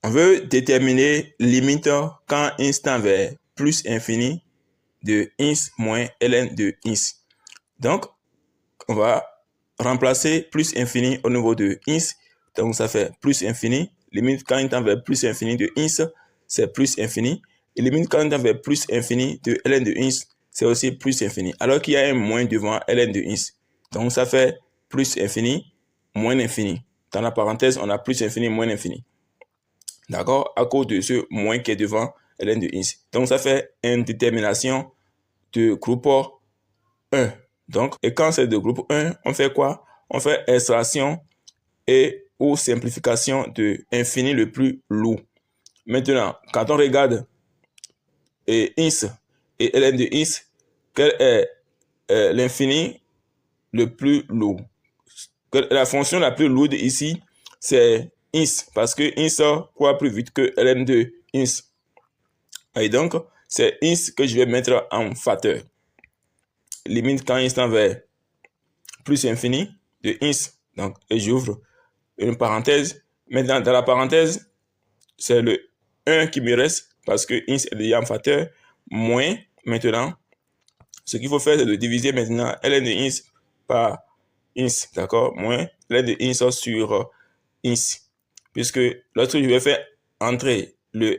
On veut déterminer limite quand ins tend vers plus infini de ins moins ln de ins. Donc, on va remplacer plus infini au niveau de ins. Donc, ça fait plus infini. Limite quand il tend vers plus infini de ins, c'est plus infini. Et limite quand il tend vers plus infini de ln de ins, c'est aussi plus infini. Alors qu'il y a un moins devant ln de ins. Donc, ça fait plus infini, moins infini. Dans la parenthèse, on a plus infini, moins infini. D'accord? À cause de ce moins qui est devant ln de ins. Donc, ça fait une détermination de groupe 1. Donc, et quand c'est de groupe 1, on fait quoi? On fait extraction et ou simplification de infini le plus lourd. Maintenant, quand on regarde ins et ln de ins, quel est l'infini le plus lourd? La fonction la plus lourde ici, c'est ins, parce que ins croît plus vite que ln de ins. Et donc, c'est ins que je vais mettre en facteur. Limite quand ins tend vers plus infini de ins. Donc, et j'ouvre une parenthèse. Maintenant, dans la parenthèse, c'est le 1 qui me reste parce que ins est déjà en facteur. Moins, maintenant, ce qu'il faut faire, c'est de diviser maintenant ln de ins par ins. D'accord? Moins ln de ins sur ins. Puisque lorsque je vais faire entrer le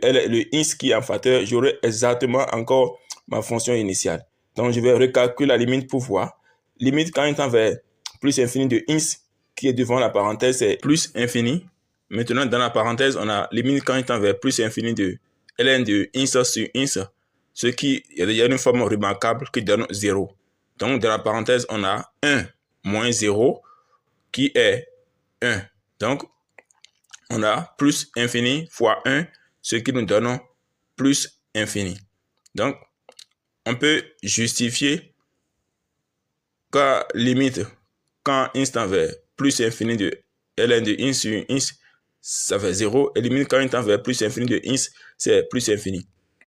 ins qui est en facteur, j'aurai exactement encore ma fonction initiale. Donc, je vais recalculer la limite pour voir. Limite quand il tend vers plus infini de ins qui est devant la parenthèse, c'est plus infini. Maintenant, dans la parenthèse, on a limite quand il tend vers plus infini de ln de ins sur ins, ce qui est déjà une forme remarquable qui donne 0. Donc, dans la parenthèse, on a 1 moins 0 qui est 1. Donc, on a plus infini fois 1, ce qui nous donne plus infini. Donc, on peut justifier que limite quand ins tend vers plus infini de ln de ins sur ins, ça fait 0. Et limite quand il tend vers plus infini de ins, c'est plus infini.